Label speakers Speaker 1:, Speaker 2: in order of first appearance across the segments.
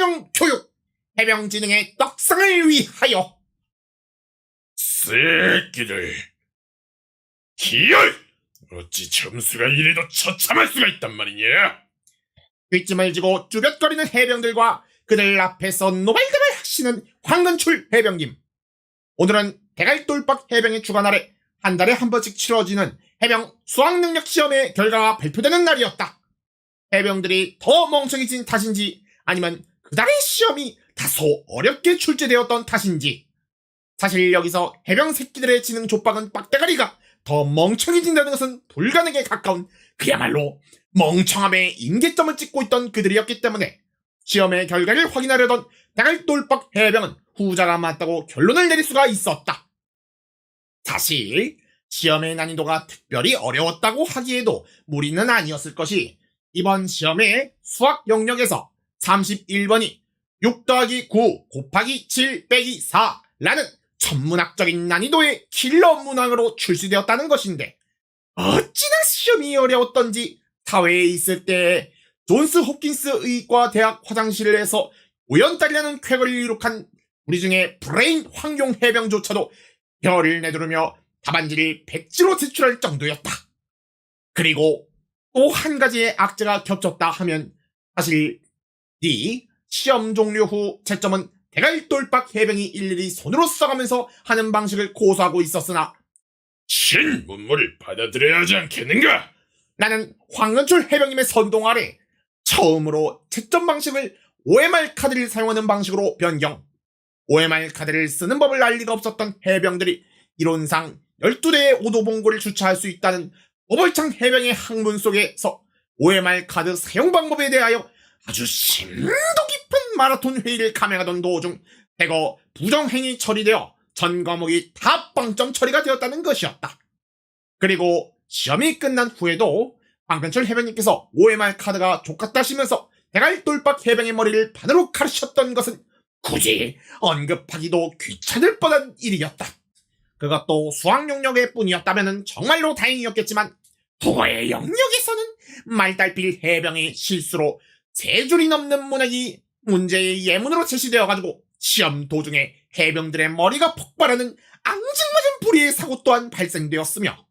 Speaker 1: 해병 교육, 해병지능의 떡상을 위하여.
Speaker 2: 새끼들, 기열! 어찌 점수가 이래도 처참할 수가 있단 말이냐?
Speaker 1: 뒷짐을 지고 쭈뼛거리는 해병들과 그들 앞에서 노발대발 하시는 황근출 해병님. 오늘은 대갈돌박 해병의 주관 아래 한 달에 한 번씩 치러지는 해병 수학능력 시험의 결과가 발표되는 날이었다. 해병들이 더 멍청해진 탓인지 아니면 그달의 시험이 다소 어렵게 출제되었던 탓인지, 사실 여기서 해병 새끼들의 지능 족박은 빡대가리가 더 멍청해진다는 것은 불가능에 가까운 그야말로 멍청함의 임계점을 찍고 있던 그들이었기 때문에 시험의 결과를 확인하려던 대갈돌박 해병은 후자가 맞다고 결론을 내릴 수가 있었다. 사실 시험의 난이도가 특별히 어려웠다고 하기에도 무리는 아니었을 것이, 이번 시험의 수학 영역에서 31번이 6 더하기 9 곱하기 7 빼기 4라는 천문학적인 난이도의 킬러 문항으로 출시되었다는 것인데, 어찌나 시험이 어려웠던지 사회에 있을 때 존스 홉킨스 의과 대학 화장실에서 우연딸이라는 쾌거를 이룩한 우리 중에 브레인 황용 해병조차도 혀를 내두르며 답안지를 백지로 제출할 정도였다. 그리고 또 한 가지의 악재가 겹쳤다 하면, 사실 이 시험 종료 후 채점은 대갈돌박 해병이 일일이 손으로 써가면서 하는 방식을 고수하고 있었으나,
Speaker 2: 신문물을 받아들여야 하지 않겠는가?
Speaker 1: 나는 황근출 해병님의 선동 아래 처음으로 채점 방식을 OMR 카드를 사용하는 방식으로 변경. OMR 카드를 쓰는 법을 알 리가 없었던 해병들이 이론상 12대의 오도봉고를 주차할 수 있다는 어벌창 해병의 학문 속에서 OMR 카드 사용 방법에 대하여 아주 심도 깊은 마라톤 회의를 감행하던 도중 대거 부정행위 처리되어 전 과목이 다 빵점 처리가 되었다는 것이었다. 그리고 시험이 끝난 후에도 황근출 해병님께서 OMR 카드가 족같다시면서 대갈돌박 해병의 머리를 반으로 가르쳤던 것은 굳이 언급하기도 귀찮을 뻔한 일이었다. 그것도 수학 영역의 뿐이었다면 정말로 다행이었겠지만, 국어의 영역에서는 말달필 해병의 실수로 3줄이 넘는 문학이 문제의 예문으로 제시되어가지고 시험 도중에 해병들의 머리가 폭발하는 앙증맞은 불의의 사고 또한 발생되었으며,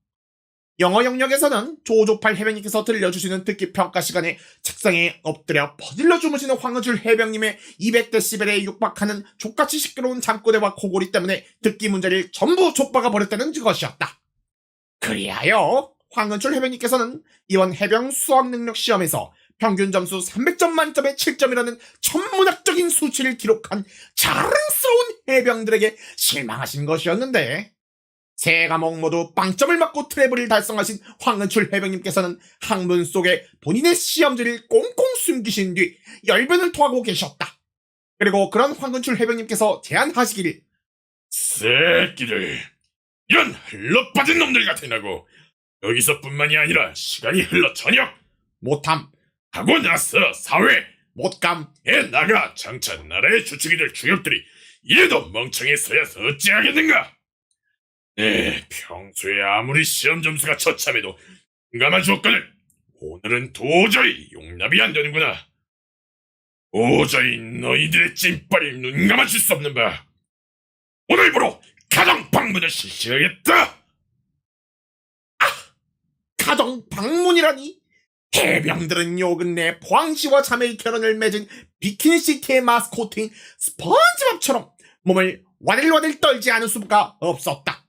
Speaker 1: 영어 영역에서는 조조팔 해병님께서 들려주시는 듣기 평가 시간에 책상에 엎드려 퍼질러 주무시는 황은출 해병님의 200데시벨에 육박하는 족같이 시끄러운 잠꼬대와 코골이 때문에 듣기 문제를 전부 족박아 버렸다는 것이었다. 그리하여 황은출 해병님께서는 이번 해병 수학능력 시험에서 평균 점수 300점 만점에 7점이라는 천문학적인 수치를 기록한 자랑스러운 해병들에게 실망하신 것이었는데, 세 과목 모두 빵점을 맞고 트래블을 달성하신 황은출 해병님께서는 학문 속에 본인의 시험지를 꽁꽁 숨기신 뒤 열변을 토하고 계셨다. 그리고 그런 황은출 해병님께서 제안하시기를,
Speaker 2: 새끼들, 이런 흘러빠진 놈들 같으냐고. 여기서뿐만이 아니라 시간이 흘러 저녁,
Speaker 1: 못함,
Speaker 2: 하고 나서 사회,
Speaker 1: 못감,
Speaker 2: 에 나가 장차 나라의 주축이 될 주역들이 이래도 멍청해서야 어찌하겠는가? 평소에 아무리 시험 점수가 처참해도 민감한 조건을 오늘은 도저히 용납이 안 되는구나. 도저히 너희들의 찐빨을 눈 감아줄 수 없는 바, 오늘부로 가정 방문을 실시하겠다.
Speaker 1: 가정 방문이라니? 해병들은 요 근래 포항시와 자매의 결혼을 맺은 비키니시티의 마스코트인 스펀지밥처럼 몸을 와들와들 떨지 않을 수가 없었다.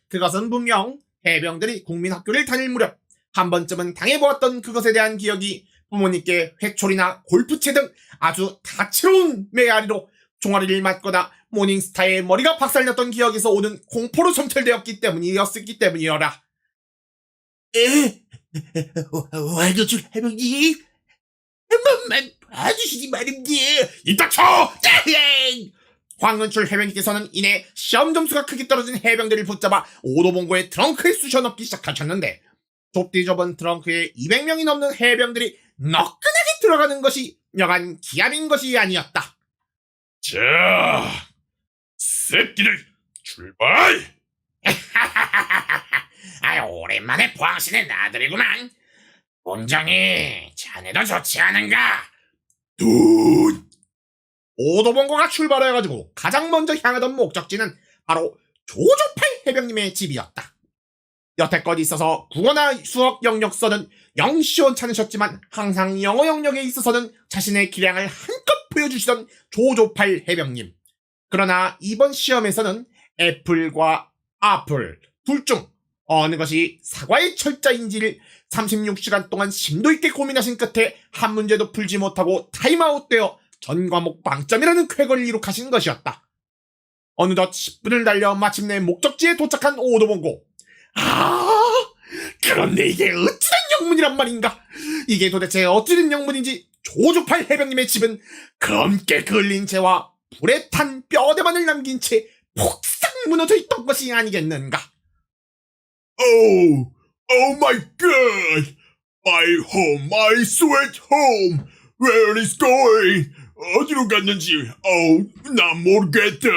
Speaker 1: 그것은 분명 해병들이 국민학교를 다닐 무렵 한 번쯤은 당해보았던 그것에 대한 기억이 부모님께 회초리나 골프채 등 아주 다채로운 메아리로 종아리를 맞거나 모닝스타의 머리가 박살났던 기억에서 오는 공포로 점철되었기 때문이어라.
Speaker 3: 황근출 해병님, 한 번만 봐주시지 말입니다.
Speaker 2: 이 닥쳐!
Speaker 1: 황은출 해병님께서는 이내 시험 점수가 크게 떨어진 해병들을 붙잡아 오도봉고의 트렁크에 쑤셔넣기 시작하셨는데, 좁디 좁은 트렁크에 200명이 넘는 해병들이 너끈하게 들어가는 것이 여간 기합인 것이 아니었다.
Speaker 2: 자, 새끼들 출발!
Speaker 1: 오랜만에 포항시는 아들이구만. 온정이 자네도 좋지 않은가?
Speaker 2: 돈!
Speaker 1: 오도봉고가 출발해가지고 가장 먼저 향하던 목적지는 바로 조조팔 해병님의 집이었다. 여태껏 있어서 국어나 수학 영역서는 영 시원찮으셨지만 항상 영어 영역에 있어서는 자신의 기량을 한껏 보여주시던 조조팔 해병님. 그러나 이번 시험에서는 애플과 아플 둘 중 어느 것이 사과의 철자인지를 36시간 동안 심도 있게 고민하신 끝에 한 문제도 풀지 못하고 타임아웃되어 전 과목 빵점이라는 쾌거를 이룩하신 것이었다. 어느덧 10분을 달려 마침내 목적지에 도착한 오도봉고. 그런데 이게 어찌된 영문이란 말인가? 이게 도대체 어찌된 영문인지 조조팔 해병님의 집은 검게 그을린 채와 불에 탄 뼈대만을 남긴 채 폭삭 무너져 있던 것이 아니겠는가?
Speaker 2: Oh, oh my God! My home, my sweet home! Where is going? 어디로 갔는지, 난 모르겠다.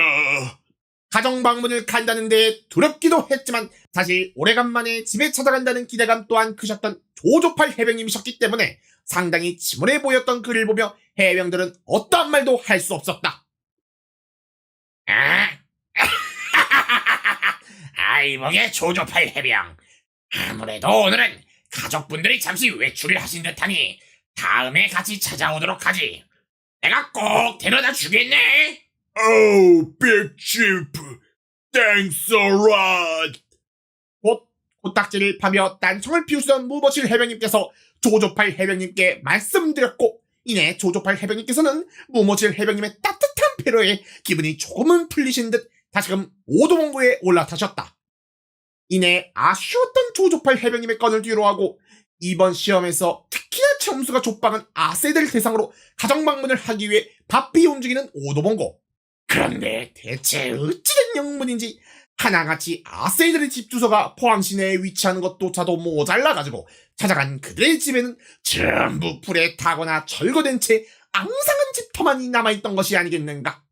Speaker 1: 가정 방문을 간다는데 두렵기도 했지만 사실 오래간만에 집에 찾아간다는 기대감 또한 크셨던 조조팔 해병님이셨기 때문에 상당히 침울해 보였던 그를 보며 해병들은 어떠한 말도 할 수 없었다.
Speaker 3: 아이복의 조조팔 해병. 아무래도 오늘은 가족분들이 잠시 외출을 하신 듯하니 다음에 같이 찾아오도록 하지. 내가 꼭 데려다 주겠네.
Speaker 2: Oh, big ship! Thanks a lot!
Speaker 1: 곧 코딱지를 파며 딴청을 피우시던 무버실 해병님께서 조조팔 해병님께 말씀드렸고 이내 조조팔 해병님께서는 무모실 해병님의 따뜻한 배려에 기분이 조금은 풀리신 듯 다시금 오도봉고에 올라타셨다. 이내 아쉬웠던 조조팔 해병님의 건을 뒤로하고 이번 시험에서 특히나 점수가 좁방은 아세들 대상으로 가정방문을 하기 위해 바삐 움직이는 오도봉고. 그런데 대체 어찌된 영문인지 하나같이 아세이들의 집 주소가 포항시 내에 위치하는 것조차도 모자라가지고 찾아간 그들의 집에는 전부 불에 타거나 절거된 채 앙상한 집터만이 남아있던 것이 아니겠는가.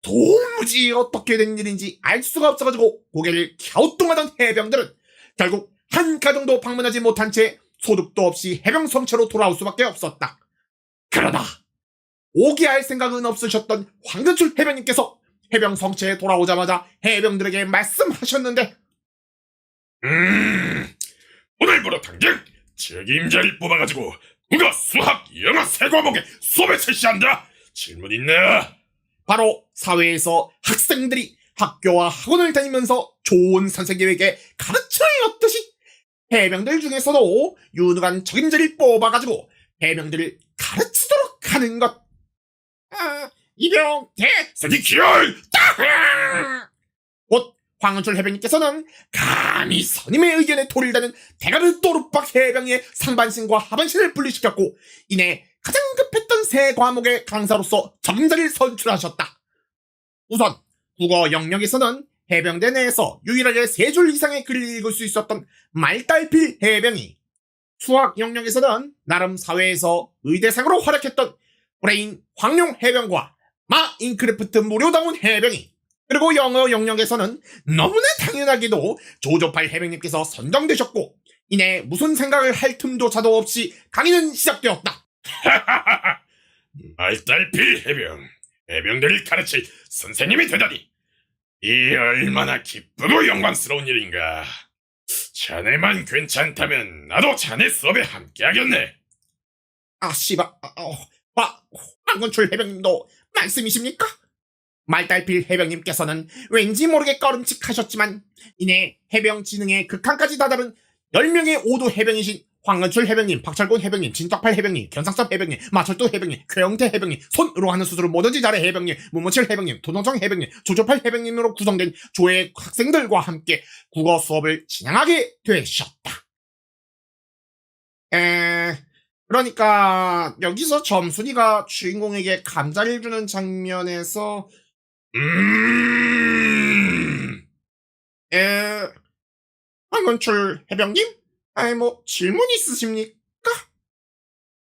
Speaker 1: 도무지 어떻게 된 일인지 알 수가 없어가지고 고개를 갸우뚱하던 해병들은 결국 한 가정도 방문하지 못한 채 소득도 없이 해병 성체로 돌아올 수밖에 없었다. 그러나 오게 할 생각은 없으셨던 황근출 해병님께서 해병 성체에 돌아오자마자 해병들에게 말씀하셨는데
Speaker 2: 오늘부로 당장 책임자를 뽑아가지고 국어, 수학, 영어 세 과목에 수업에 실시한다. 질문 있나?
Speaker 1: 바로 사회에서 학생들이 학교와 학원을 다니면서 좋은 선생님에게 가르침을 얻듯이 해병들 중에서도 유능한 적임자를 뽑아가지고 해병들을 가르치도록 하는 것. 이병
Speaker 2: 서기키얼!
Speaker 1: 곧 황은철 해병님께서는 감히 선임의 의견에 돌을 다는 대가를 또르박 해병의 상반신과 하반신을 분리시켰고 이내 가장 급했던 세 과목의 강사로서 적임자를 선출하셨다. 우선 국어 영역에서는 해병대 내에서 유일하게 세 줄 이상의 글을 읽을 수 있었던 말달필 해병이, 수학 영역에서는 나름 사회에서 의대상으로 활약했던 브레인 황룡 해병과 마인크래프트 무료다운 해병이, 그리고 영어 영역에서는 너무나 당연하게도 조조팔 해병님께서 선정되셨고 이내 무슨 생각을 할 틈조차도 없이 강의는 시작되었다.
Speaker 2: 말달필 해병들을 가르칠 선생님이 되다니 이 얼마나 기쁘고 영광스러운 일인가. 자네만 괜찮다면 나도 자네 수업에 함께하겠네.
Speaker 1: 황건출 해병님도 말씀이십니까? 말달필 해병님께서는 왠지 모르게 꺼름칙하셨지만 이내 해병지능의 극한까지 다다른 10명의 오도 해병이신 황건출 해병님, 박철곤 해병님, 진덕팔 해병님, 견상섭 해병님, 마철도 해병님, 최영태 해병님, 손으로 하는 수술을 뭐든지 잘해 해병님, 문모칠 해병님, 도노정 해병님, 조조팔 해병님으로 구성된 조의 학생들과 함께 국어 수업을 진행하게 되셨다. 그러니까 여기서 점순이가 주인공에게 감자를 주는 장면에서 황건출 해병님? 질문 있으십니까?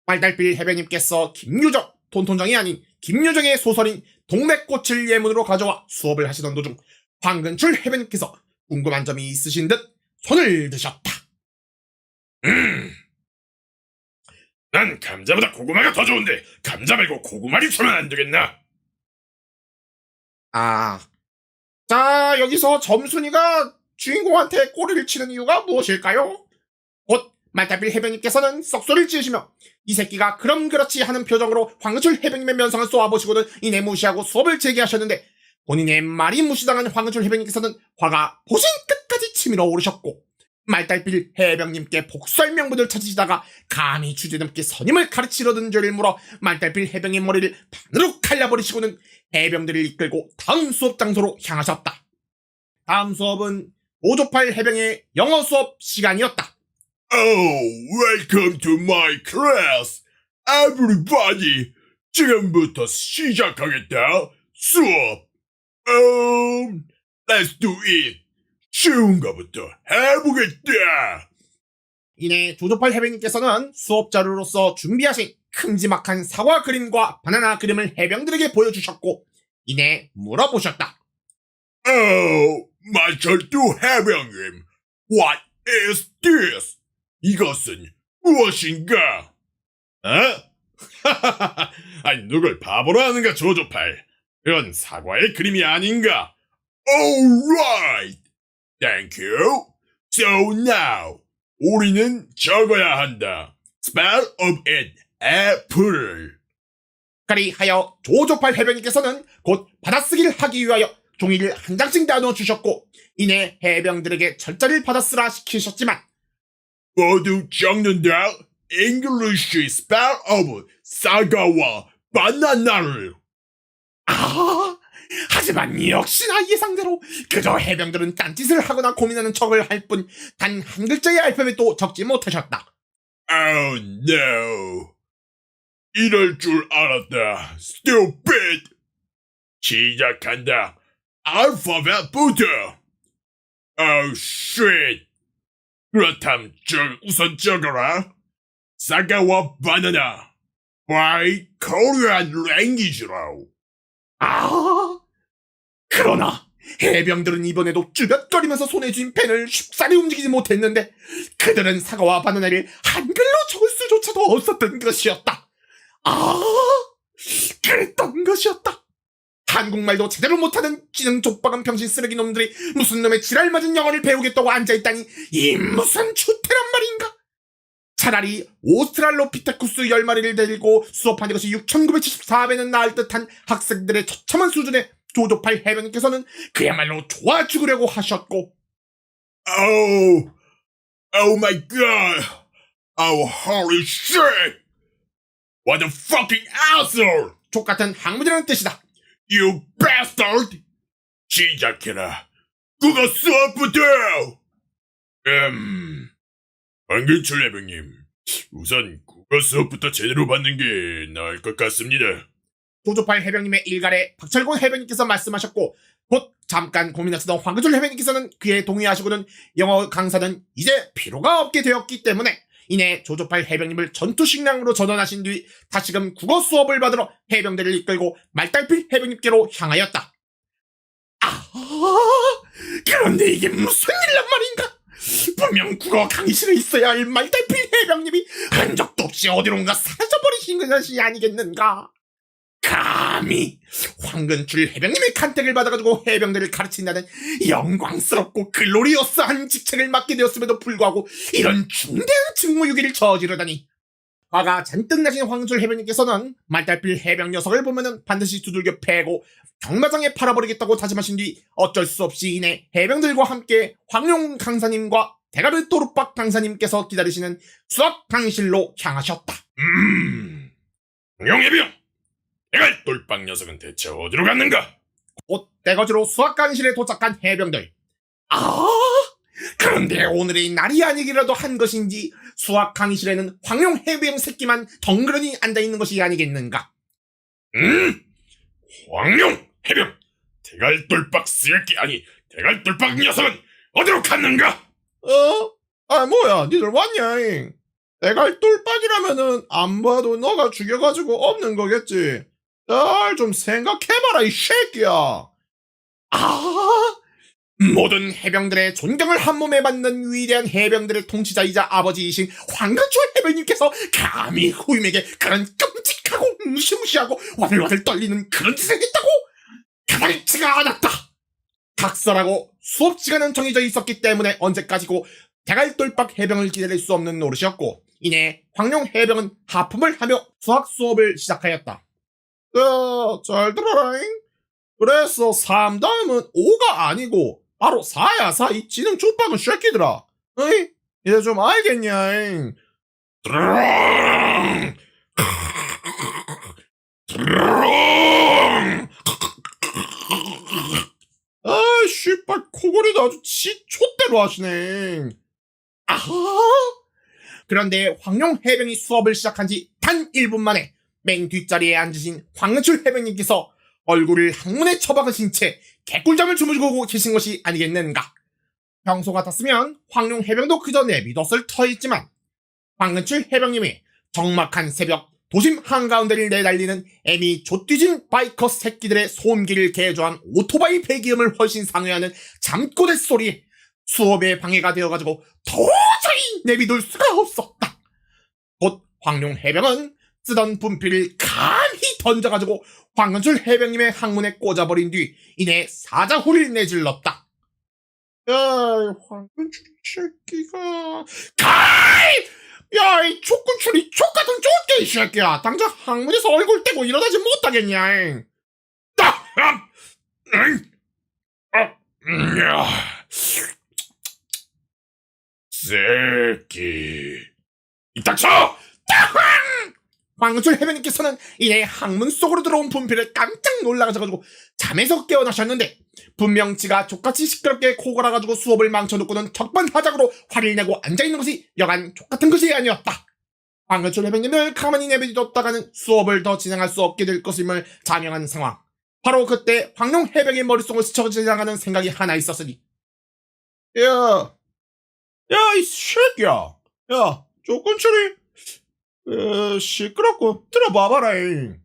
Speaker 1: 말달필 해병님께서 김유정, 돈톤정이 아닌 김유정의 소설인 동맥꽃을 예문으로 가져와 수업을 하시던 도중 황근출 해병님께서 궁금한 점이 있으신 듯 손을 드셨다.
Speaker 2: 난 감자보다 고구마가 더 좋은데 감자 말고 고구마를 주면 안 되겠나?
Speaker 1: 자, 여기서 점순이가 주인공한테 꼬리를 치는 이유가 무엇일까요? 곧 말달필 해병님께서는 썩소리를 지으시며 이 새끼가 그럼 그렇지 하는 표정으로 황은출 해병님의 면상을 쏘아보시고는 이내 무시하고 수업을 재개하셨는데 본인의 말이 무시당한 황은출 해병님께서는 화가 보신 끝까지 치밀어 오르셨고 말달필 해병님께 복수할 명분을 찾으시다가 감히 주제넘게 선임을 가르치려던 죄를 물어 말달필 해병의 머리를 반으로 갈라버리시고는 해병들을 이끌고 다음 수업 장소로 향하셨다. 다음 수업은 오조팔 해병의 영어 수업 시간이었다.
Speaker 2: welcome to my class. Everybody, 지금부터 시작하겠다. 수업. Let's do it. 쉬운 거부터 해보겠다.
Speaker 1: 이내 조조팔 해병님께서는 수업 자료로서 준비하신 큼지막한 사과 그림과 바나나 그림을 해병들에게 보여주셨고 이내 물어보셨다.
Speaker 2: 말철도 해병님, what is this? 이것은 무엇인가? 아니, 누굴 바보로 하는가, 조조팔. 이건 사과의 그림이 아닌가? Alright, thank you. So now, 우리는 적어야 한다. Spell of it, apple.
Speaker 1: 그리하여 조조팔 해병님께서는 곧 받아쓰기를 하기 위하여 종이를 한 장씩 나눠주셨고 이내 해병들에게 절자를 받아쓰라 시키셨지만
Speaker 2: 모두 적는다. English spell of 사과와 바나나를.
Speaker 1: 하지만 역시나 예상대로 그저 해병들은 딴짓을 하거나 고민하는 척을 할 뿐 단 한 글자의 알파벳도 적지 못하셨다.
Speaker 2: Oh no. 이럴 줄 알았다. Stupid. 시작한다. 알파벳부터. Oh shit. 그렇담 우선 적어라. 사과와 바나나. By Korean language로.
Speaker 1: 그러나 해병들은 이번에도 쭈뼛거리면서 손에 쥔 펜을 쉽사리 움직이지 못했는데 그들은 사과와 바나나를 한글로 적을 수조차도 없었던 것이었다. 그랬던 것이었다. 한국말도 제대로 못하는 지능 족박은 병신 쓰레기 놈들이 무슨 놈의 지랄 맞은 영어를 배우겠다고 앉아있다니 이 무슨 추태란 말인가? 차라리 오스트랄로피테쿠스 10마리를 데리고 수업하는 것이 6974배는 나을 듯한 학생들의 처참한 수준의 조조팔 해병님께서는 그야말로 좋아 죽으려고 하셨고
Speaker 2: Oh my god. Oh holy shit. What a fucking asshole.
Speaker 1: 족같은 항문이라는 뜻이다.
Speaker 2: You bastard. 시작해라. 국어 수업부터. 황근출 해병님, 우선 국어 수업부터 제대로 받는 게 나을 것 같습니다.
Speaker 1: 조조팔 해병님의 일갈에 박철곤 해병님께서 말씀하셨고 곧 잠깐 고민하시던 황근출 해병님께서는 그에 동의하시고는 영어 강사는 이제 필요가 없게 되었기 때문에 이내 조조팔 해병님을 전투식량으로 전환하신 뒤 다시금 국어 수업을 받으러 해병대를 이끌고 말달필 해병님께로 향하였다. 그런데 이게 무슨 일란 말인가? 분명 국어 강의실에 있어야 할 말달필 해병님이 흔적도 없이 어디론가 사라져버리신 것이 아니겠는가? 감히 황근출 해병님의 간택을 받아가지고 해병들을 가르친다는 영광스럽고 글로리어스한 직책을 맡게 되었음에도 불구하고 이런 중대한 직무유기를 저지르다니. 화가 잔뜩 나신 황근출 해병님께서는 말달필 해병 녀석을 보면은 반드시 두들겨 패고 경마장에 팔아버리겠다고 다짐하신 뒤 어쩔 수 없이 이내 해병들과 함께 황용 강사님과 대가르 또르박 강사님께서 기다리시는 수학 강의실로 향하셨다.
Speaker 2: 용해병! 내가 똘빵 녀석은 대체 어디로 갔는가?
Speaker 1: 곧 떼거지로 수학 강의실에 도착한 해병들. 그런데 오늘의 날이 아니기라도 한 것인지 수학 강의실에는 황용 해병 새끼만 덩그러니 앉아있는 것이 아니겠는가?
Speaker 2: 황용 해병! 대갈똘박 쓰레기 아니 대갈똘박 녀석은 어디로 갔는가?
Speaker 1: 뭐야 니들 왔냐? 내가 똘박이라면은 안 봐도 너가 죽여가지고 없는 거겠지. 잘 좀 생각해봐라 이 새끼야. 모든 해병들의 존경을 한몸에 받는 위대한 해병들의 통치자이자 아버지이신 황근출 해병님께서 감히 후임에게 그런 끔찍하고 무시무시하고 와들와들 떨리는 그런 짓을 했다고? 가만히지가 않았다. 각설하고 수업 시간은 정해져 있었기 때문에 언제까지고 대갈돌박 해병을 기다릴 수 없는 노릇이었고, 이내 황룡 해병은 하품을 하며 수학 수업을 시작하였다. 잘 들어라잉. 그래서 3 다음은 5가 아니고 바로 4야. 4. 이 지능 족박은 새끼들아. 어이? 이제 좀 알겠냐잉.
Speaker 2: 드렁! 드렁!
Speaker 1: 아이 씨발 코골이도 아주 지 촛대로 하시네. 아하. 그런데 황룡 해병이 수업을 시작한 지 단 1분 만에 맨 뒷자리에 앉으신 황은출 해병님께서 얼굴을 항문에 처박으신 채 개꿀잠을 주무시고 계신 것이 아니겠는가. 평소 같았으면 황룡 해병도 그저 내비뒀을 터있지만 황은출 해병님이 적막한 새벽 도심 한가운데를 내달리는 애미 좆뒤진 바이커 새끼들의 소음기를 개조한 오토바이 배기음을 훨씬 상회하는 잠꼬대 소리에 수업에 방해가 되어가지고 도저히 내비둘 수가 없었다. 곧 황룡 해병은 쓰던 분필을 감히 던져가지고 황은출 해병님의 항문에 꽂아버린 뒤 이내 사자후를 내질렀다. 야, 황은출 새끼가 가이! 야, 이 족군출이 족같은 족개 이 새끼야. 당장 항문에서 얼굴 떼고 일어나지 못하겠냐.
Speaker 2: 야, 새끼, 이 닥쳐!
Speaker 1: 황은출 해병님께서는 이내 항문 속으로 들어온 분필을 깜짝 놀라가지고 잠에서 깨어나셨는데 분명 지가 족같이 시끄럽게 코골아가지고 수업을 망쳐놓고는 적반하장으로 화를 내고 앉아있는 것이 여간 족같은 것이 아니었다. 황은출 해병님을 가만히 내버려뒀다가는 수업을 더 진행할 수 없게 될 것임을 자명한 상황. 바로 그때 황룡 해병의 머릿속을 스쳐 지나가는 생각이 하나 있었으니, 야, 이 새끼야. 야, 족군출이 시끄럽고 들어봐봐라잉.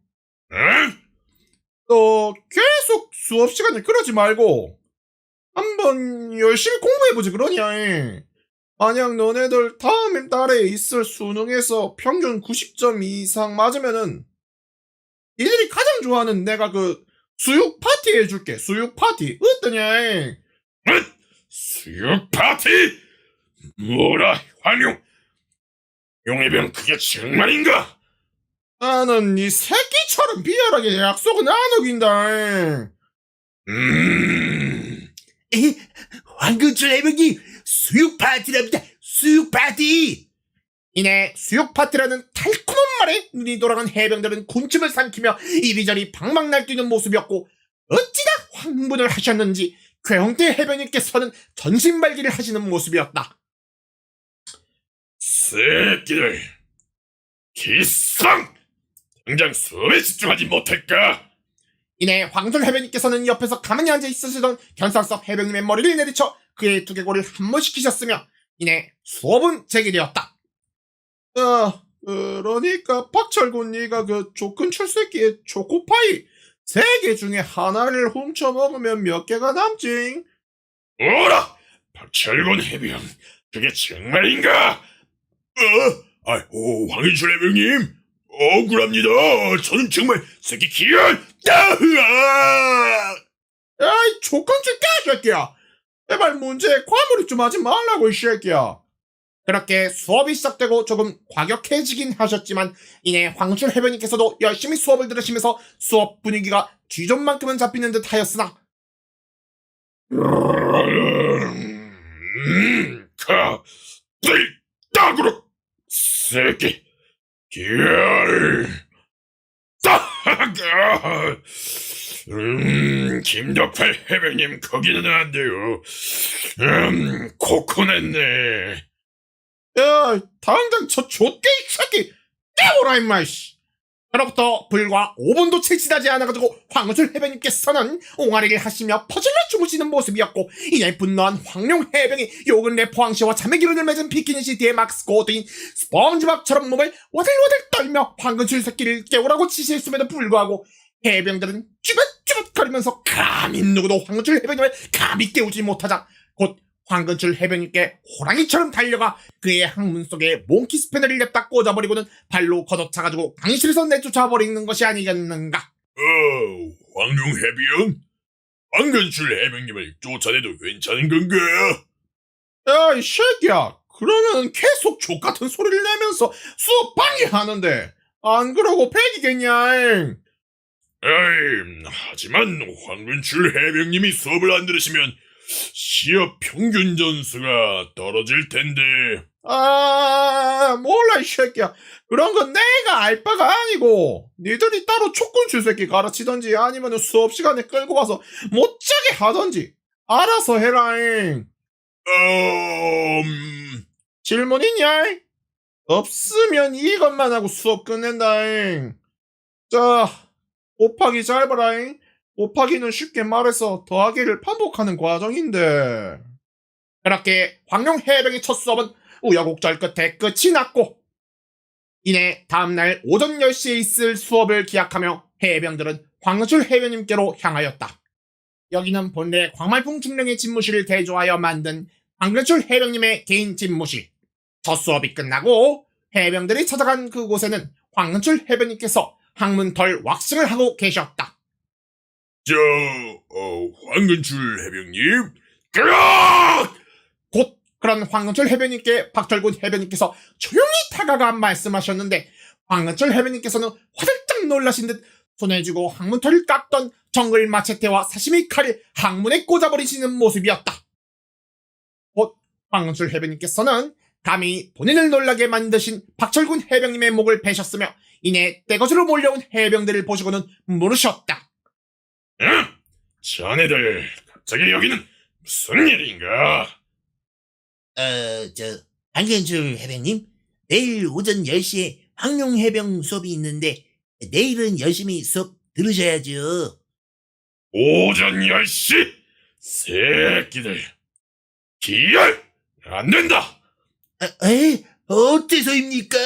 Speaker 2: 응?
Speaker 1: 너 계속 수업 시간에 그러지 말고 한번 열심히 공부해보지 그러냐. 만약 너네들 다음 달에 있을 수능에서 평균 90점 이상 맞으면은 니들이 가장 좋아하는 내가 그 수육 파티 해줄게. 수육 파티 어떠냐.
Speaker 2: 수육 파티? 뭐라, 황룡? 용해병 그게 정말인가?
Speaker 1: 나는 네 새끼처럼 비열하게 약속은 안 어긴다. 황근출 해병님, 수육 파티랍니다. 수육 파티. 이내 수육 파티라는 달콤한 말에 눈이 돌아간 해병들은 군침을 삼키며 이리저리 방망 날뛰는 모습이었고, 어찌나 황분을 하셨는지 괴홍태 해병님께서는 전신발기를 하시는 모습이었다.
Speaker 2: 새끼들, 기상! 당장 수업에 집중하지 못할까?
Speaker 1: 이내 황준 해병님께서는 옆에서 가만히 앉아 있으시던 견상석 해병님의 머리를 내리쳐 그의 두개골을 한번시키셨으며 이내 수업은 재개되었다. 그러니까 박철군 네가 그 조큰 출새끼의 초코파이 3개 중에 하나를 훔쳐 먹으면 몇 개가 남지?
Speaker 2: 어라! 박철곤 해병, 그게 정말인가? 황인철 해병님, 억울합니다. 저는 정말 새끼 기열!
Speaker 1: 야이 조큰출 개새끼야. 제발 문제에 과몰입 좀 하지 말라고 이 새끼야. 그렇게 수업이 시작되고 조금 과격해지긴 하셨지만 이내 황춘 해병님께서도 열심히 수업을 들으시면서 수업 분위기가 쥐좀만큼은 잡히는 듯 하였으나
Speaker 2: 따구로 새끼 기열 김덕팔 해병님 거기는 안 돼요. 코코냈네.
Speaker 1: 야 당장 저 좆개 이 새끼 떼오라 임마 씨. 그로부터 불과 5분도 채 지나지 않아가지고 황은술 해병님께서는 옹알이를 하시며 퍼질러 주무시는 모습이었고 이내 분노한 황룡 해병이 요근 래퍼왕씨와 자매기운을 맺은 비키니시 DMX 고드인 스펀지밥처럼 몸을 와들와들 떨며 황은술 새끼를 깨우라고 지시했음에도 불구하고 해병들은 쭈뼛쭈뼛거리면서 감히 누구도 황은출 해병님을 감히 깨우지 못하자 곧 황근출 해병님께 호랑이처럼 달려가 그의 항문 속에 몽키 스패너를 냅다 꽂아버리고는 발로 걷어차가지고 강실에서 내쫓아버리는 것이 아니겠는가.
Speaker 2: 황룡 해병? 황근출 해병님을 쫓아내도 괜찮은 건가?
Speaker 1: 야, 이 새끼야. 그러면 계속 족같은 소리를 내면서 수업 방해하는데 안 그러고 패기겠냐?
Speaker 2: 하지만 황근출 해병님이 수업을 안 들으시면 시합 평균 점수가 떨어질 텐데.
Speaker 1: 아, 몰라 이 새끼야. 그런 건 내가 알 바가 아니고 니들이 따로 촉군 주새끼 가르치던지 아니면 수업 시간에 끌고 가서 못 자게 하던지 알아서 해라잉. 질문 있냐? 없으면 이것만 하고 수업 끝낸다잉. 자, 곱하기 잘 봐라잉. 곱하기는 쉽게 말해서 더하기를 반복하는 과정인데. 그렇게 황룡 해병의 첫 수업은 우여곡절 끝에 끝이 났고, 이내 다음날 오전 10시에 있을 수업을 기약하며 해병들은 황근출 해병님께로 향하였다. 여기는 본래 광말풍 중령의 집무실을 대조하여 만든 황근출 해병님의 개인 집무실. 첫 수업이 끝나고 해병들이 찾아간 그곳에는 황근출 해병님께서 항문털 왁싱을 하고 계셨다.
Speaker 2: 황근출 해병님?
Speaker 1: 곧 그런 황근출 해병님께 박철군 해병님께서 조용히 다가가 말씀하셨는데 황근출 해병님께서는 화들짝 놀라신 듯 손에 쥐고 항문털을 깎던 정글 마체테와 사시미 칼을 항문에 꽂아버리시는 모습이었다. 곧 황근출 해병님께서는 감히 본인을 놀라게 만드신 박철군 해병님의 목을 베셨으며 이내 떼거지로 몰려온 해병들을 보시고는 물으셨다.
Speaker 2: 응? 자네들 갑자기 여기는 무슨 일인가?
Speaker 4: 황근출 해병님, 내일 오전 10시에 황룡 해병 수업이 있는데 내일은 열심히 수업 들으셔야죠.
Speaker 2: 오전 10시? 새끼들 기열! 안 된다!
Speaker 4: 어째서입니까?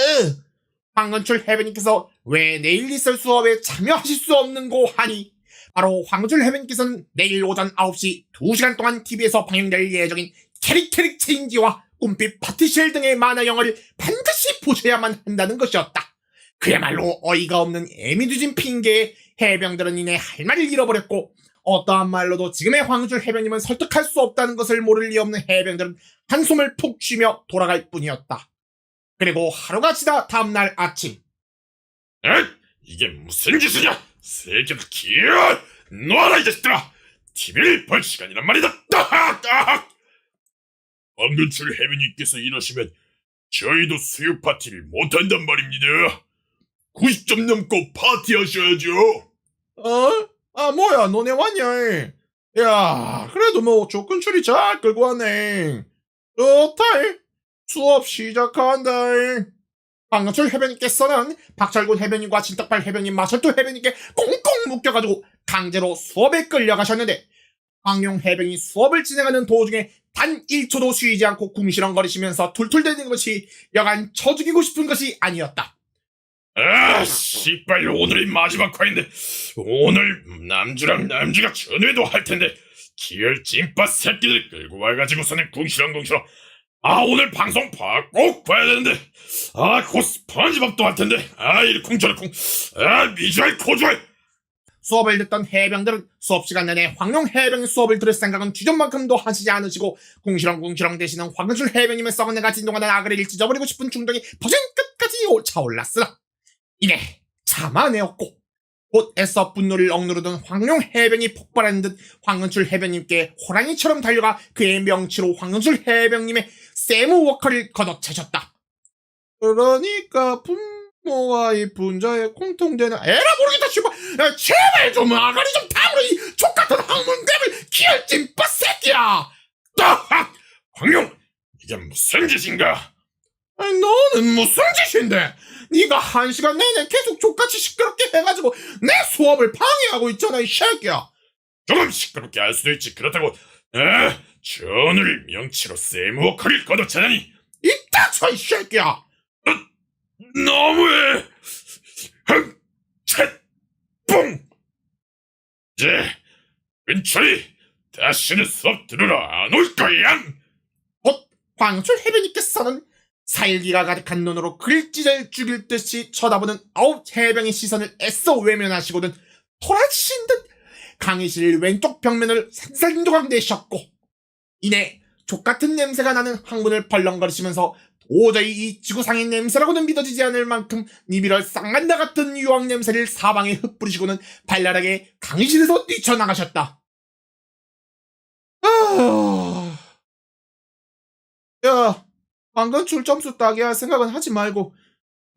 Speaker 1: 황근출 해병님께서 왜 내일 있을 수업에 참여하실 수 없는고 하니 바로 황근출 해병님께서는 내일 오전 9시 2시간 동안 TV에서 방영될 예정인 캐릭 체인지와 꿈빛 파티쉘 등의 만화 영화를 반드시 보셔야만 한다는 것이었다. 그야말로 어이가 없는 애미두진 핑계에 해병들은 이내 할 말을 잃어버렸고 어떠한 말로도 지금의 황근출 해병님은 설득할 수 없다는 것을 모를 리 없는 해병들은 한숨을 푹 쉬며 돌아갈 뿐이었다. 그리고 하루가 지나 다음날 아침.
Speaker 2: 이게 무슨 짓이냐? 새끼들 기열! 놔라 이 자식들아! TV를 볼 시간이란 말이다! 황근출 해병님께서 이러시면 저희도 수육 파티를 못한단 말입니다. 90점 넘고 파티하셔야죠.
Speaker 1: 뭐야, 너네 왔냐? 야, 그래도 뭐 조건출이 잘 끌고 왔네. 좋다. 수업 시작한다. 황근출 해병님께서는 박철군 해병님과 진떡발 해병님, 마설도 해병님께 꽁꽁 묶여가지고 강제로 수업에 끌려가셨는데 황룡 해병이 수업을 진행하는 도중에 단 1초도 쉬지 않고 궁시렁거리시면서 툴툴대는 것이 여간 쳐 죽이고 싶은 것이 아니었다.
Speaker 2: 씨발 오늘이 마지막 화인데 오늘 남주랑 남주가 전회도 할 텐데 기열 찐빠 새끼들 끌고 와가지고서는 궁시렁궁시렁 오늘 방송 꼭 봐야 되는데 곧 스펀지밥도 할 텐데 이리쿵저리쿵 미주알 고주알.
Speaker 1: 수업을 듣던 해병들은 수업시간 내내 황룡 해병의 수업을 들을 생각은 뒤전만큼도 하시지 않으시고 궁시렁궁시렁 대시는 황근출 해병님의 썩은내가 진동하는 아그리를 찢어버리고 싶은 충동이 버진 끝까지 차올랐으나 이내 참아내었고 곧 애써 분노를 억누르던 황룡 해병이 폭발한 듯 황근출 해병님께 호랑이처럼 달려가 그의 명치로 황근출 해병님의 세무 워커를 걷어차셨다. 그러니까 부모와 이 분자의 공통되는 에라 모르겠다 씨발. 제발 좀 아가리 좀 다물어 이 족같은 학문대을 기열찐빠 새끼야.
Speaker 2: 황룡 이게 무슨 짓인가?
Speaker 1: 너는 무슨 짓인데? 네가 1시간 내내 계속 족같이 시끄럽게 해가지고 내 수업을 방해하고 있잖아 이 새끼야.
Speaker 2: 조금 시끄럽게 할 수도 있지. 그렇다고 전우를 명치로 세무워커를 걷어차다니
Speaker 1: 이따 쳐 이 새끼야.
Speaker 2: 너무해. 뽕. 이제 은철이 다시는 수업 들으러 안 올 거야.
Speaker 1: 곧 황출 해병님께서는 살기가 가득한 눈으로 그를 찢어 죽일 듯이 쳐다보는 9 해병의 시선을 애써 외면하시고는 토라지신 듯 강의실 왼쪽 벽면을 산산조각 내셨고 이내 족같은 냄새가 나는 항문을 벌렁거리시면서 도저히 이 지구상의 냄새라고는 믿어지지 않을 만큼 니비럴 쌍간다 같은 유황 냄새를 사방에 흩뿌리시고는 발랄하게 강의실에서 뛰쳐나가셨다. 야, 방금 줄점수 따게 할 생각은 하지 말고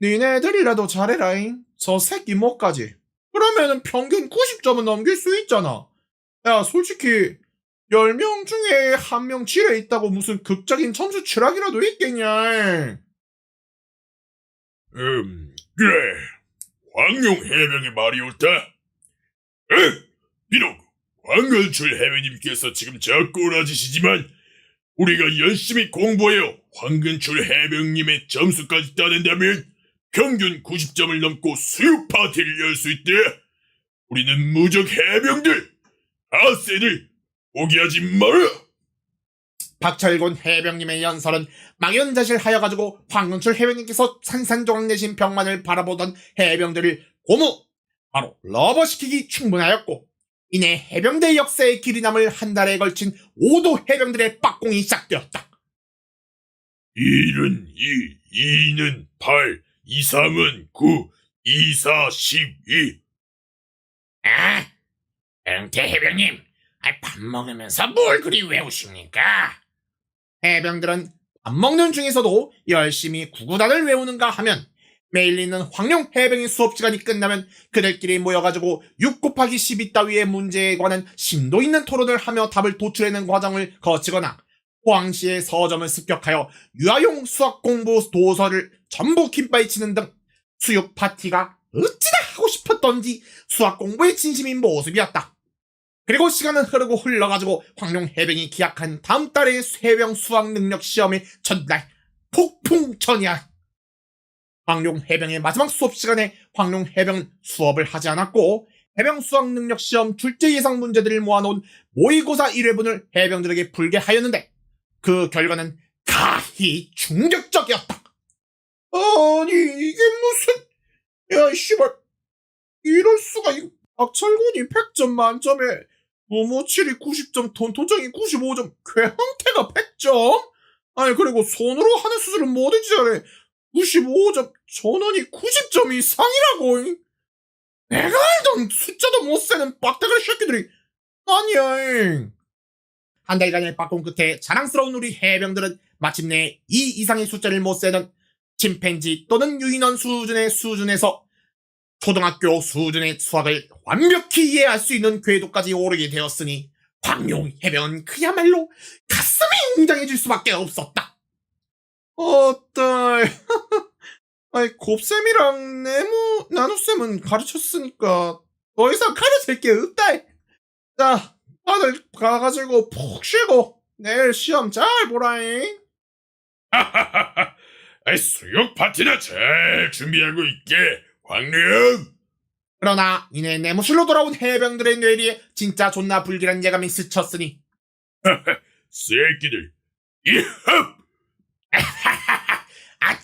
Speaker 1: 니네들이라도 잘해라잉. 저 새끼 뭐까지. 그러면은 평균 90점은 넘길 수 있잖아. 야, 솔직히 10명 중에 1명 지뢰 있다고 무슨 극적인 점수 추락이라도 있겠냐.
Speaker 2: 그래. 황룡 해병의 말이 옳다. 비록 황건출 해병님께서 지금 자꾸 오라지시지만 우리가 열심히 공부하여 황건출 해병님의 점수까지 따낸다면 평균 90점을 넘고 수육 파티를 열 수 있대. 우리는 무적 해병들, 아세들 포기하지 마라.
Speaker 1: 박철곤 해병님의 연설은 망연자실하여가지고 황근출 해병님께서 산산조각 내신 병만을 바라보던 해병들을 고무, 바로 러버시키기 충분하였고 이내 해병대 역사의 길이 남을 한 달에 걸친 5도 해병들의 빡공이 시작되었다.
Speaker 2: 1은 2, 2는 8, 2, 3은 9, 2, 4, 12.
Speaker 3: 아, 은퇴 해병님, 밥 먹으면서 뭘 그리 외우십니까?
Speaker 1: 해병들은 밥 먹는 중에서도 열심히 구구단을 외우는가 하면 매일 있는 황룡 해병의 수업 시간이 끝나면 그들끼리 모여가지고 6 곱하기 12 따위의 문제에 관한 심도 있는 토론을 하며 답을 도출해내는 과정을 거치거나 포항시의 서점을 습격하여 유아용 수학 공부 도서를 전부 김바위 치는 등 수육 파티가 어찌나 하고 싶었던지 수학 공부에 진심인 모습이었다. 그리고 시간은 흐르고 흘러가지고 황룡 해병이 기약한 다음 달의 해병 수학 능력 시험의 전날 폭풍전이야. 황룡 해병의 마지막 수업 시간에 황룡 해병은 수업을 하지 않았고 해병 수학 능력 시험 출제 예상 문제들을 모아놓은 모의고사 1회분을 해병들에게 풀게 하였는데 그 결과는 가히 충격적이었다. 아니 이게 무슨... 야 씨발 이럴 수가. 박철곤이 100점 만점에 무모칠이 90점, 돈토정이 95점, 괴형태가 100점? 아니 그리고 손으로 하는 수술은 뭐든지 잘해 95점, 전원이 90점 이상이라고. 내가 알던 숫자도 못 세는 빡대가리 새끼들이 아니야. 한 달간의 빡공 끝에 자랑스러운 우리 해병들은 마침내 2 이상의 숫자를 못 세는 침팬지 또는 유인원 수준의 수준에서 초등학교 수준의 수학을 완벽히 이해할 수 있는 궤도까지 오르게 되었으니 황룡 해병은 그야말로 가슴이 웅장해질 수밖에 없었다. 딸. 아이 곱셈이랑 네모 나눗셈은 가르쳤으니까 더 이상 가르칠 게 없다. 자, 다들 가가지고 푹 쉬고 내일 시험 잘 보라잉.
Speaker 2: 하하하하. 수육 파티나 잘 준비하고 있게, 황룡.
Speaker 1: 그러나 이내 내무실로 돌아온 해병들의 뇌리에 진짜 존나 불길한 예감이 스쳤으니
Speaker 2: 새끼들, 이흡!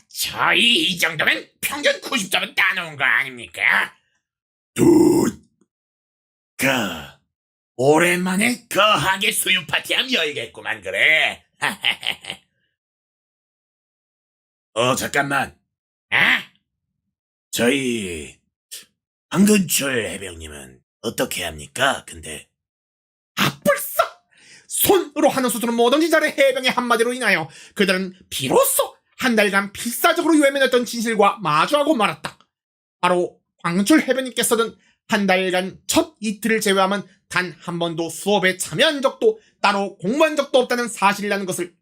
Speaker 3: 저희 이 정도면 평균 90점은 따놓은 거 아닙니까? 오랜만에 거하게 수유 파티함 열겠구만 그래. 잠깐만. 저희 황근출 해병님은 어떻게 합니까? 근데
Speaker 1: 불써 손으로 하는 수술은 뭐든지 잘해 해병의 한마디로 인하여 그들은 비로소 한 달간 필사적으로 외면했던 진실과 마주하고 말았다. 바로 황근출 해병님께서는 한 달간 첫 이틀을 제외하면 단 한 번도 수업에 참여한 적도 따로 공부한 적도 없다는 사실이라는 것을.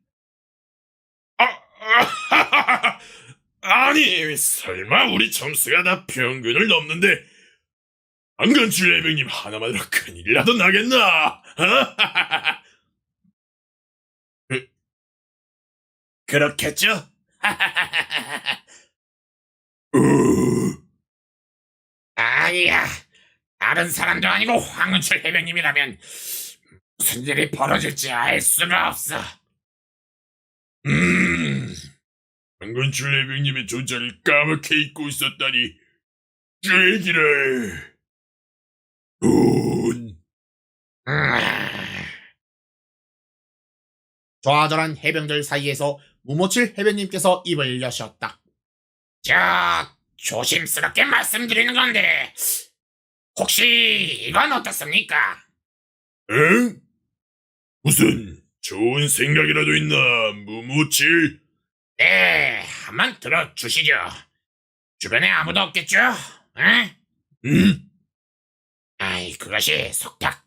Speaker 2: 아니, 설마 우리 점수가 다 평균을 넘는데 황근출 해병님 하나만으로 큰일이라도 나겠나?
Speaker 3: 그렇겠죠? 아니야. 다른 사람도 아니고 황은철 해병님이라면 무슨 일이 벌어질지 알 수가 없어.
Speaker 2: 황근출 해병님의 존재를 까맣게 잊고 있었다니. 쐐기를.
Speaker 1: 좌절한 해병들 사이에서 무모칠 해변님께서 입을 여셨다.
Speaker 3: 조심스럽게 말씀드리는 건데, 혹시 이건 어떻습니까?
Speaker 2: 응? 무슨 좋은 생각이라도 있나, 무무칠?
Speaker 3: 네, 한번 들어주시죠. 주변에 아무도 없겠죠? 응?
Speaker 2: 응?
Speaker 3: 아이, 그것이 속닥,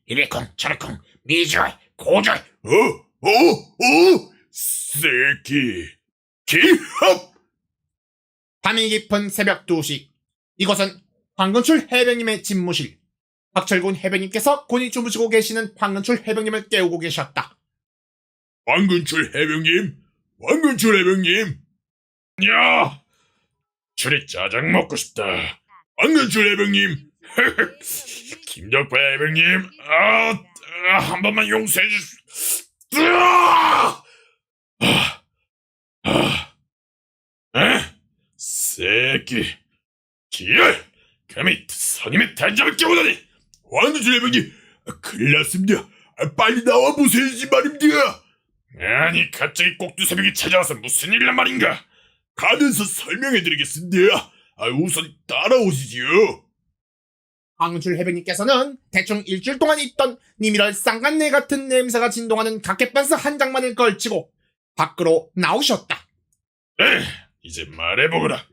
Speaker 3: 이리쿵, 저리쿵, 미절, 고절.
Speaker 2: 새끼, 기합!
Speaker 1: 밤이 깊은 새벽 2시. 이곳은 황근출 해병님의 집무실. 박철군 해병님께서 곤히 주무시고 계시는 황근출 해병님을 깨우고 계셨다.
Speaker 2: 황근출 해병님, 야, 줄이 짜장 먹고 싶다. 황근출 해병님, 김덕배 해병님, 한 번만 용서해 주십시오. 새끼, 기열, 감히 선임의 단장을 깨우다니. 황근출 해병님, 큰일 났습니다. 빨리 나와 보세요지 말입니다. 아니, 갑자기 꼭두새벽이 찾아와서 무슨 일이란 말인가? 가면서 설명해드리겠습니다. 우선 따라오시지요.
Speaker 1: 황근출 해병님께서는 대충 일주일 동안 있던 니미럴 쌍간내 같은 냄새가 진동하는 각개반스 한 장만을 걸치고 밖으로 나오셨다.
Speaker 2: 이제 말해보거라.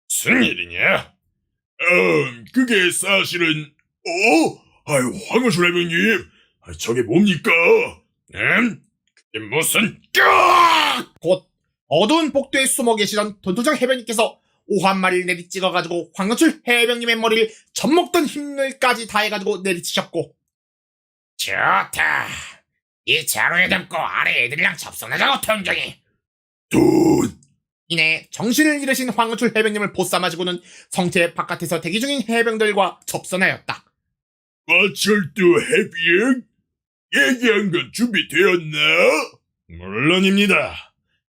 Speaker 2: 무슨 일이냐? 그게 사실은, 황근출 해병님, 저게 뭡니까? 그게 무슨,
Speaker 1: 곧 어두운 복도에 숨어 계시던 돈도장 해병님께서 오 한 마리를 내리찍어가지고 황근출 해병님의 머리를 젖먹던 힘을까지 다해가지고 내리치셨고,
Speaker 3: 좋다. 이 자루에 담고 아래 애들이랑 접선하자고, 통정이.
Speaker 2: 돈!
Speaker 1: 이내 정신을 잃으신 황근출 해병님을 보쌈하시고는 성체 바깥에서 대기 중인 해병들과 접선하였다.
Speaker 2: 마철도 해병? 얘기한 건 준비되었나? 물론입니다.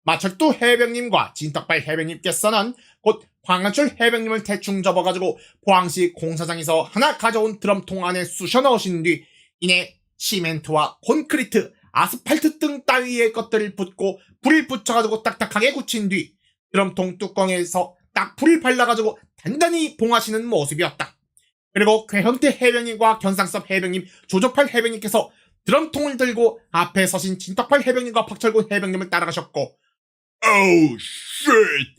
Speaker 1: 마철도 해병님과 진떡발 해병님께서는 곧 황근출 해병님을 대충 접어가지고 포항시 공사장에서 하나 가져온 드럼통 안에 쑤셔 넣으신 뒤 이내 시멘트와 콘크리트, 아스팔트 등 따위의 것들을 붓고 불을 붙여가지고 딱딱하게 굳힌 뒤 드럼통 뚜껑에서 딱 불을 발라가지고 단단히 봉하시는 모습이었다. 그리고 괴형태 해병님과 견상섭 해병님, 조조팔 해병님께서 드럼통을 들고 앞에 서신 진떡팔 해병님과 박철군 해병님을 따라가셨고,
Speaker 2: Oh shit!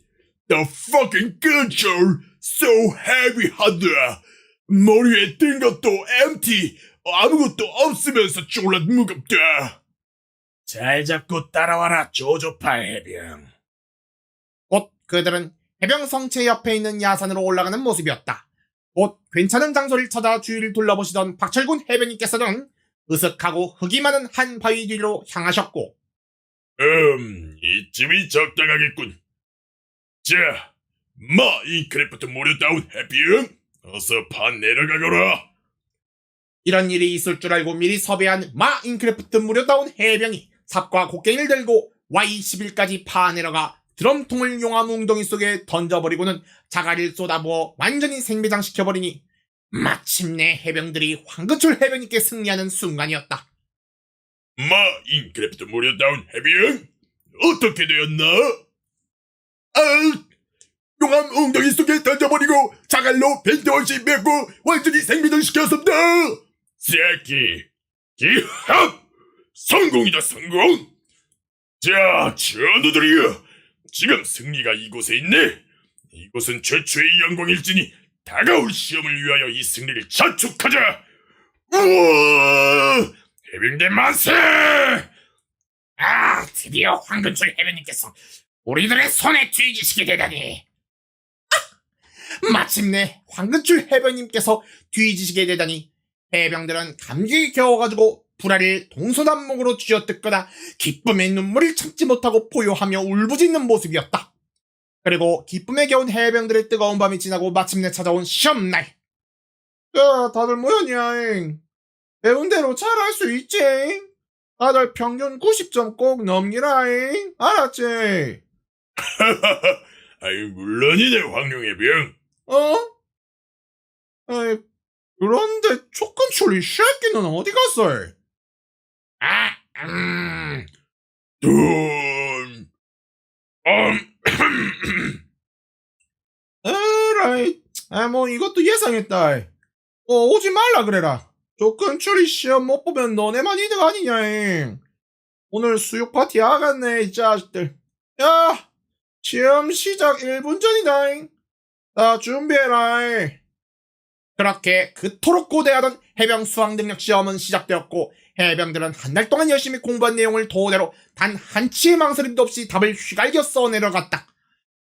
Speaker 2: The fucking control so heavy하다. 머리에 든 것도 empty. 아무것도 없으면서 졸라 무겁다. 잘 잡고 따라와라, 조조팔 해병.
Speaker 1: 곧 그들은 해병 성체 옆에 있는 야산으로 올라가는 모습이었다. 곧 괜찮은 장소를 찾아 주위를 둘러보시던 박철군 해병님께서는 으슥하고 흙이 많은 한 바위 뒤로 향하셨고,
Speaker 2: 이쯤이 적당하겠군. 자, 인크래프트 무료다운 해병, 어서 반 내려가거라.
Speaker 1: 이런 일이 있을 줄 알고 미리 섭외한 마 인크래프트 무료다운 해병이 삽과 곡괭이를 들고 Y11까지 파내려가 드럼통을 용암 웅덩이 속에 던져버리고는 자갈을 쏟아부어 완전히 생매장시켜버리니 마침내 해병들이 황근출 해병님께 승리하는 순간이었다.
Speaker 2: 인크래프트 무료다운 해병, 어떻게 되었나? 용암 웅덩이 속에 던져버리고 자갈로 벤트 없이 맺고 완전히 생매장시켰습니다. 새끼, 기합! 성공이다, 성공! 자, 전우들이여, 지금 승리가 이곳에 있네. 이곳은 최초의 영광일지니 다가올 시험을 위하여 이 승리를 자축하자. 우와! 해병대 만세!
Speaker 3: 드디어 황근출 해병님께서 우리들의 손에 뒤지시게 되다니.
Speaker 1: 마침내 황근출 해병님께서 뒤지시게 되다니 해병들은 감기에 겨워가지고 불알을 동서남북으로 쥐어뜯거나 기쁨의 눈물을 참지 못하고 포효하며 울부짖는 모습이었다. 그리고 기쁨에 겨운 해병들의 뜨거운 밤이 지나고 마침내 찾아온 시험날. 야, 다들 뭐였냐? 배운 대로 잘할 수 있지? 다들 평균 90점 꼭 넘기라잉. 알았지?
Speaker 2: 물론이네, 황룡해병.
Speaker 1: 그런데 조건출이 새끼는 어디 갔어?
Speaker 2: 돈.
Speaker 1: 에라이, 뭐 이것도 예상했다. 오지 말라 그래라. 조건 추리 시험 못 보면 너네만 이득 아니냐. 오늘 수육 파티 아갔네 이 자식들. 야, 시험 시작 1분 전이다. 자, 준비해라. 그렇게 그토록 고대하던 해병 수학 능력 시험은 시작되었고, 해병들은 한 달 동안 열심히 공부한 내용을 토대로 단 한치의 망설임도 없이 답을 휘갈겨 써내려갔다.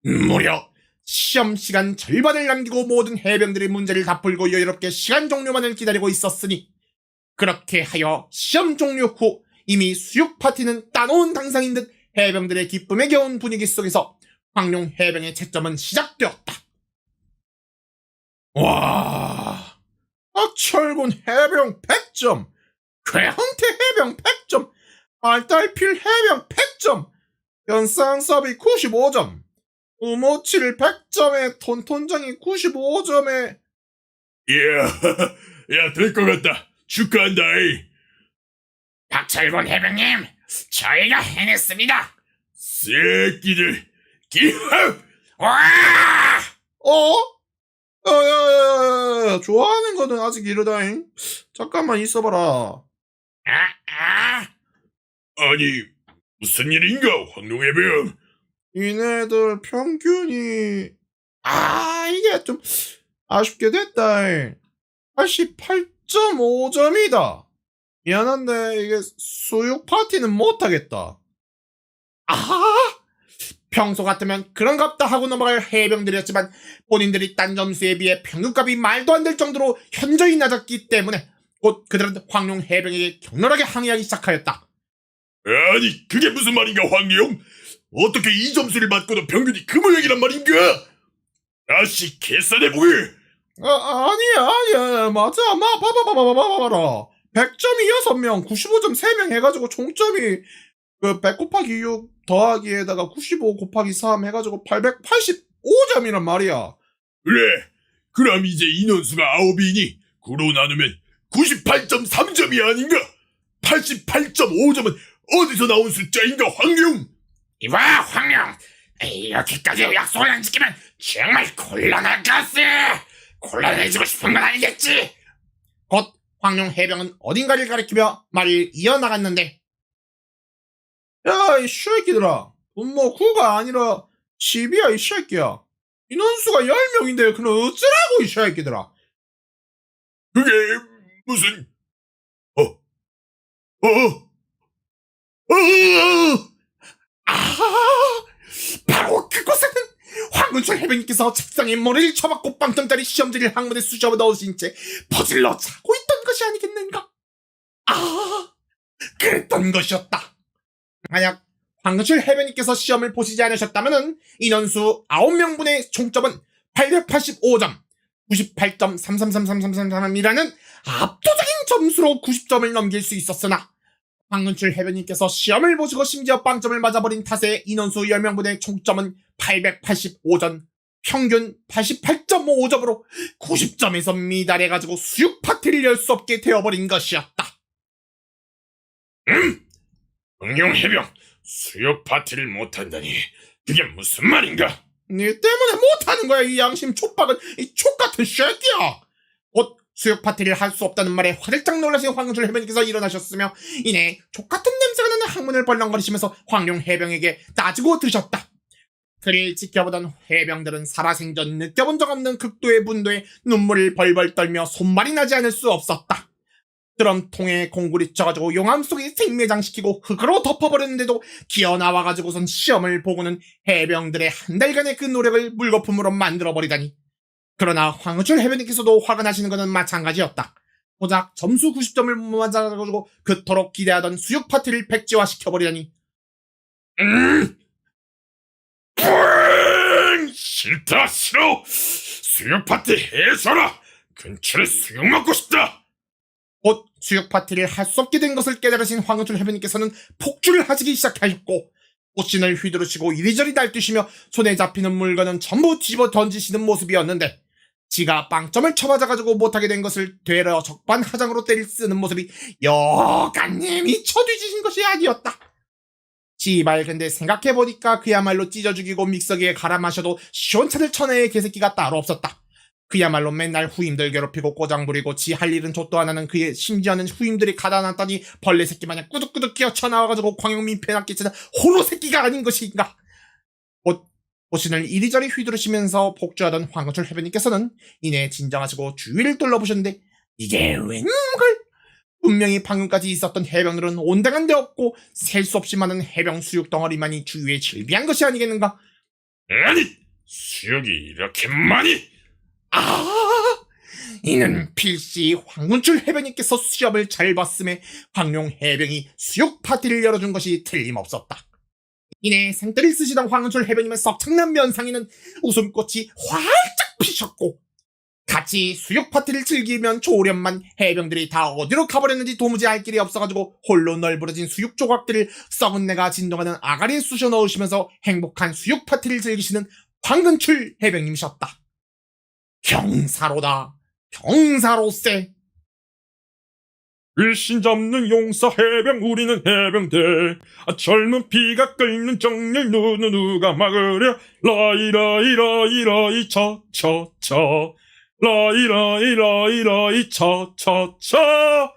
Speaker 1: 무려 시험 시간 절반을 남기고 모든 해병들이 문제를 다 풀고 여유롭게 시간 종료만을 기다리고 있었으니, 그렇게 하여 시험 종료 후 이미 수육 파티는 따놓은 당상인 듯 해병들의 기쁨에 겨운 분위기 속에서 황룡 해병의 채점은 시작되었다. 와, 박철군 해병 100점, 괴헌태 해병 100점, 알달필 해병 100점, 연쌍섭이 95점, 우모칠 100점에 톤톤장이 95점에.
Speaker 2: 야, 될 것 같다. 축하한다.
Speaker 3: 박철곤 해병님, 저희가 해냈습니다.
Speaker 2: 새끼들, 기합!
Speaker 3: 와!
Speaker 1: 야야야야야, 좋아하는 거는 아직 이르다잉. 잠깐만 있어봐라.
Speaker 2: 아니, 무슨 일인가, 황룡 해병?
Speaker 1: 이네들 평균이 이게 좀 아쉽게 됐다. 88.5점이다. 미안한데 이게 수육 파티는 못하겠다. 평소 같으면 그런갑다 하고 넘어갈 해병들이었지만 본인들이 딴 점수에 비해 평균값이 말도 안 될 정도로 현저히 낮았기 때문에 곧 그들은 황룡 해병에게 격렬하게 항의하기 시작하였다.
Speaker 2: 아니, 그게 무슨 말인가, 황룡? 어떻게 이 점수를 받고도 평균이 그 모양이란 말인가? 아씨, 계산해보게!
Speaker 1: 아니야. 맞아. 봐봐라. 100점이 6명, 95점 3명 해가지고 총점이 100 곱하기 6 더하기에다가 95 곱하기 3 해가지고 885점이란 말이야.
Speaker 2: 그래, 그럼 이제 인원수가 9이니 9로 나누면 98.3점이 아닌가? 88.5점은 어디서 나온 숫자인가, 황룡?
Speaker 3: 이봐, 황룡. 이렇게까지 약속을 안 지키면 정말 곤란할 것을. 곤란해지고 싶은 건 알겠지?
Speaker 1: 곧 황룡 해병은 어딘가를 가리키며 말을 이어나갔는데, 야, 이 새끼들아. 분모 9가 아니라 10이야, 이 새끼야. 인원수가 10명인데, 그럼 어쩌라고, 이 새끼들아.
Speaker 2: 그게 무슨...
Speaker 1: 바로 그곳에는 황군철 해병님께서 책상에 머리를 쳐박고 빵점짜리 시험지를 항문에 쑤셔 넣으신 채 퍼질러 자고 있던 것이 아니겠는가? 그랬던 것이었다. 만약 황군철 해병님께서 시험을 보시지 않으셨다면 인원수 9명분의 총점은 885점, 98.333333이라는 압도적인 점수로 90점을 넘길 수 있었으나, 황근출 해변님께서 시험을 보시고 심지어 빵점을 맞아버린 탓에 인원수 10명분의 총점은 885점, 평균 88.5점으로 90점에서 미달해가지고 수육 파티를 열 수 없게 되어버린 것이었다.
Speaker 2: 황룡 해병, 수육 파티를 못한다니 그게 무슨 말인가?
Speaker 1: 니 때문에 못하는 거야, 이 양심 촉박은, 이 촉같은 새끼야. 곧 수육 파티를 할 수 없다는 말에 화들짝 놀라신 황룡철 해병님께서 일어나셨으며 이내 족같은 냄새가 나는 항문을 벌렁거리시면서 황룡 해병에게 따지고 드셨다. 그를 지켜보던 해병들은 살아생전 느껴본 적 없는 극도의 분노에 눈물을 벌벌 떨며 손말이 나지 않을 수 없었다. 드럼통에 공구리 쳐가지고 용암 속에 생매장시키고 흙으로 덮어버렸는데도 기어나와가지고선 시험을 보고는 해병들의 한 달간의 그 노력을 물거품으로 만들어버리다니. 그러나 황은철 해병님께서도 화가 나시는 것은 마찬가지였다. 고작 점수 90점을 못 맞아가지고 그토록 기대하던 수육 파티를 백지화시켜버리다니.
Speaker 2: 싫다, 싫어. 수육 파티 해서라. 근처에 수육 먹고 싶다.
Speaker 1: 곧 수육 파티를 할 수 없게 된 것을 깨달으신 황은철 해병님께서는 폭주를 하시기 시작하셨고, 꽃신을 휘두르시고 이리저리 날뛰시며 손에 잡히는 물건은 전부 집어 던지시는 모습이었는데, 지가 빵점을 쳐맞아가지고 못하게 된 것을 되려 적반하장으로 때릴 쓰는 모습이 여간님이 쳐뒤지신 것이 아니었다. 씨발 근데 생각해보니까 그야말로 찢어 죽이고 믹서기에 갈아 마셔도 시원찮을 천혜의 개새끼가 따로 없었다. 그야말로 맨날 후임들 괴롭히고 꼬장 부리고 지 할 일은 족도 안 하는 그의 심지어는 후임들이 가다 놨더니 벌레 새끼 마냥 꾸덕꾸덕 끼어쳐 나와가지고 광역민폐나 끼치는 호로 새끼가 아닌 것인가. 보신을 이리저리 휘두르시면서 복주하던 황건철 해변님께서는 이내 진정하시고 주위를 둘러보셨는데 이게 웬걸? 분명히 방금까지 있었던 해병들은 온당한 데 없고 셀 수 없이 많은 해병 수육 덩어리만이 주위에 즐비한 것이 아니겠는가?
Speaker 2: 아니, 수육이 이렇게 많이?
Speaker 1: 이는 필시 황군출 해병님께서 수협을 잘 봤음에 황룡 해병이 수육 파티를 열어준 것이 틀림없었다. 이내 생떼를 쓰시던 황군출 해병님의 썩창난 면상에는 웃음꽃이 활짝 피셨고 같이 수육 파티를 즐기면 좋으련만 해병들이 다 어디로 가버렸는지 도무지 알 길이 없어가지고 홀로 널브러진 수육 조각들을 썩은 내가 진동하는 아가리에 쑤셔 넣으시면서 행복한 수육 파티를 즐기시는 황근출 해병님이셨다. 경사로다. 경사로세.
Speaker 2: 일신 잡는 용사 해병 우리는 해병대. 젊은 피가 끓는 정렬 누가 막으랴. 라이라이라이라이 차차차 라이라이라이라이 차차차